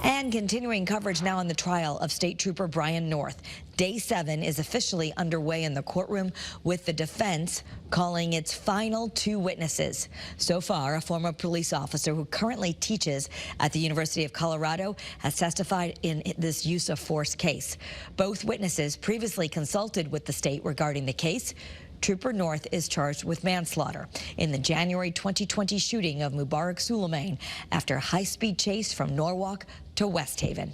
And continuing coverage now on the trial of State Trooper Brian North. Day 7 is officially underway in the courtroom, with the defense calling its final 2 witnesses. So far, a former police officer who currently teaches at the University of Colorado has testified in this use of force case. Both witnesses previously consulted with the state regarding the case. Trooper North is charged with manslaughter in the January 2020 shooting of Mubarak Suleiman after a high-speed chase from Norwalk to West Haven.